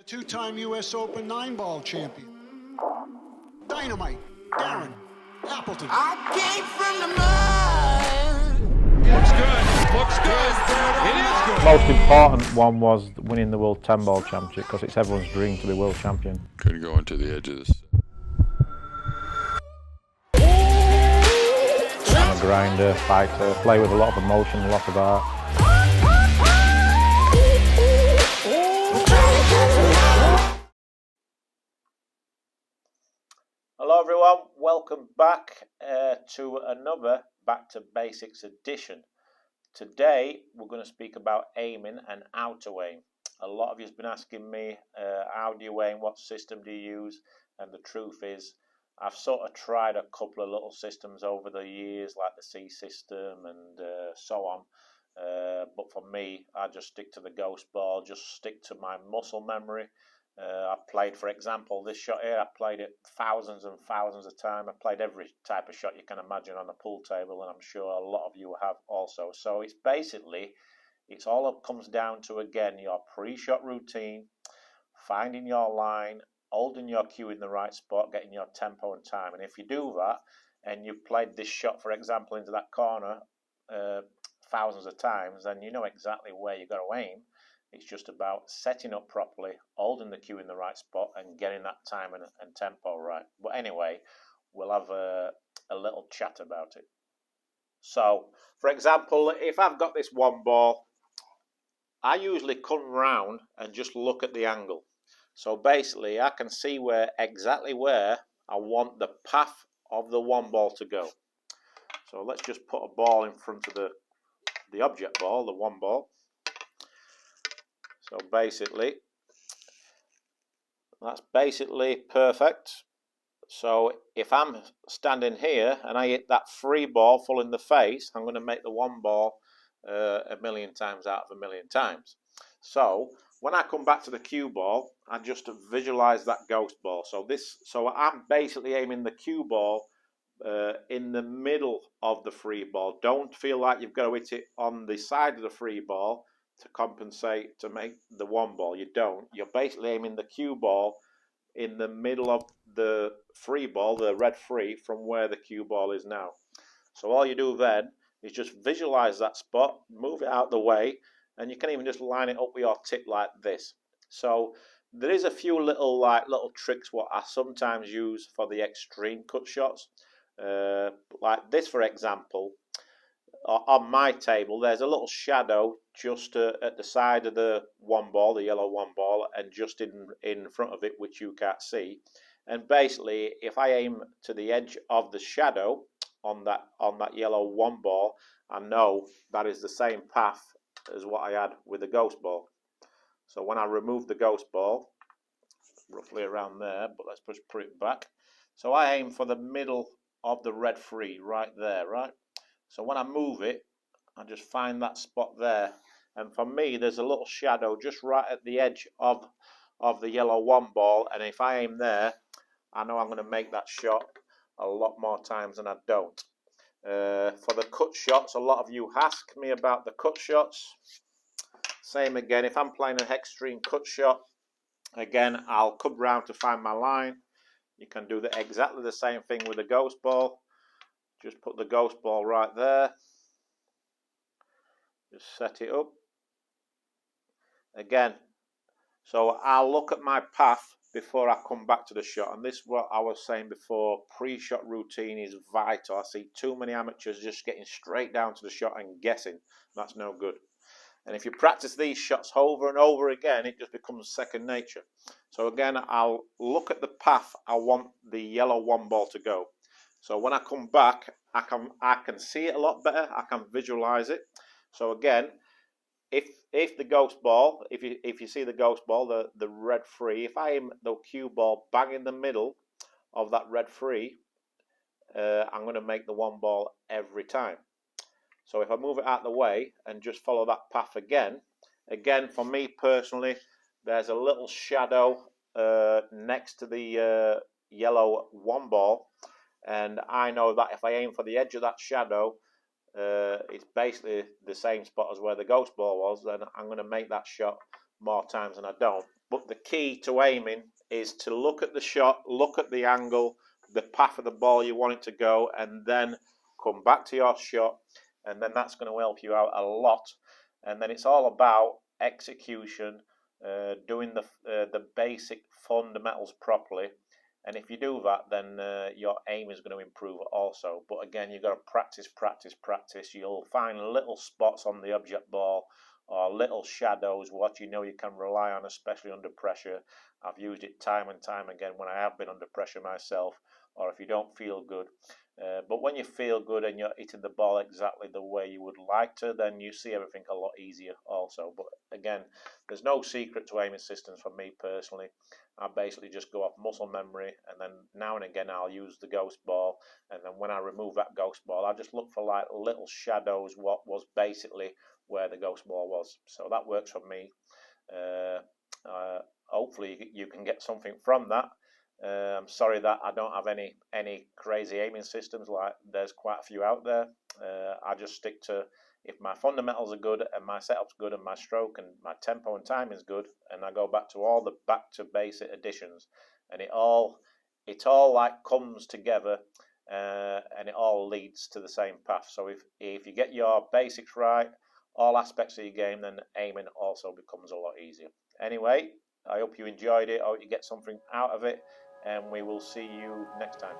Two-time U.S. Open 9-ball champion. Dynamite, Darren, Appleton. I came from the mud. Looks good. Looks good. It is good. The most important one was winning the World 10-ball championship because it's everyone's dream to be world champion. Couldn't go into the edge of this. I'm a grinder, fighter, play with a lot of emotion, a lot of art. Hello everyone, welcome back to another Back to Basics edition. Today we're going to speak about aiming and how to aim. A lot of you have been asking me how do you aim, what system do you use, and the truth is I've sort of tried a couple of little systems over the years like the C system and so on, but for me I just stick to the ghost ball, just stick to my muscle memory. I've played, for example, this shot here, I played it thousands and thousands of times. I played every type of shot you can imagine on a pool table, and I'm sure a lot of you have also. So it's basically, it's all it comes down to, again, your pre-shot routine, finding your line, holding your cue in the right spot, getting your tempo and time. And if you do that, and you've played this shot, for example, into that corner thousands of times, then you know exactly where you've got to aim. It's just about setting up properly, holding the cue in the right spot and getting that time and tempo right. But anyway, we'll have a little chat about it. So, for example, if I've got this one ball, I usually come round and just look at the angle. So basically, I can see exactly where I want the path of the one ball to go. So let's just put a ball in front of the object ball, the one ball. So basically, that's basically perfect. So if I'm standing here and I hit that free ball full in the face, I'm going to make the one ball a million times out of a million times. So when I come back to the cue ball, I just visualize that ghost ball. So I'm basically aiming the cue ball in the middle of the free ball. Don't feel like you've got to hit it on the side of the free ball to compensate to make the one ball. You don't. You're basically aiming the cue ball in the middle of the free ball, the red free, from where the cue ball is now. So all you do then is just visualize that spot, move it out the way, and you can even just line it up with your tip like this. So there is a few little tricks what I sometimes use for the extreme cut shots, like this, for example. On my table, there's a little shadow just at the side of the one ball, the yellow one ball, and just in front of it, which you can't see. And basically, if I aim to the edge of the shadow on that yellow one ball, I know that is the same path as what I had with the ghost ball. So when I remove the ghost ball, roughly around there, but let's just put it back. So I aim for the middle of the red free, right there, right? So when I move it, I just find that spot there. And for me, there's a little shadow just right at the edge of the yellow one ball. And if I aim there, I know I'm going to make that shot a lot more times than I don't. For the cut shots, a lot of you ask me about the cut shots. Same again, if I'm playing an extreme cut shot, again, I'll come round to find my line. You can do exactly the same thing with the ghost ball. Just put the ghost ball right there. Just set it up. Again, so I'll look at my path before I come back to the shot. And this is what I was saying before. Pre-shot routine is vital. I see too many amateurs just getting straight down to the shot and guessing. That's no good. And if you practice these shots over and over again, it just becomes second nature. So again, I'll look at the path I want the yellow one ball to go. So when I come back, I can see it a lot better. I can visualize it. So again, if the ghost ball, if you see the ghost ball, the red free, if I aim the cue ball bang in the middle of that red free, I'm going to make the one ball every time. So if I move it out of the way and just follow that path again for me personally, there's a little shadow next to the yellow one ball. And I know that if I aim for the edge of that shadow, it's basically the same spot as where the ghost ball was, then I'm going to make that shot more times than I don't. But the key to aiming is to look at the shot, look at the angle, the path of the ball you want it to go, and then come back to your shot, and then that's going to help you out a lot. And then it's all about execution, doing the basic fundamentals properly. And if you do that, then your aim is going to improve also. But again, you've got to practice, practice, practice. You'll find little spots on the object ball or little shadows, what you know you can rely on, especially under pressure. I've used it time and time again when I have been under pressure myself, or if you don't feel good. But when you feel good and you're hitting the ball exactly the way you would like to, then you see everything a lot easier also. But again, there's no secret to aiming systems for me personally. I basically just go off muscle memory, and then now and again I'll use the ghost ball, and then when I remove that ghost ball, I just look for like little shadows, what was basically where the ghost ball was. So that works for me. Hopefully you can get something from that. I'm sorry that I don't have any crazy aiming systems, like there's quite a few out there. I just stick to, if my fundamentals are good and my setup's good and my stroke and my tempo and time is good, and I go back to all the back to basic additions, and it all like comes together, and it all leads to the same path. So if you get your basics right, all aspects of your game, then aiming also becomes a lot easier. Anyway, I hope you enjoyed it. I hope you get something out of it, and we will see you next time.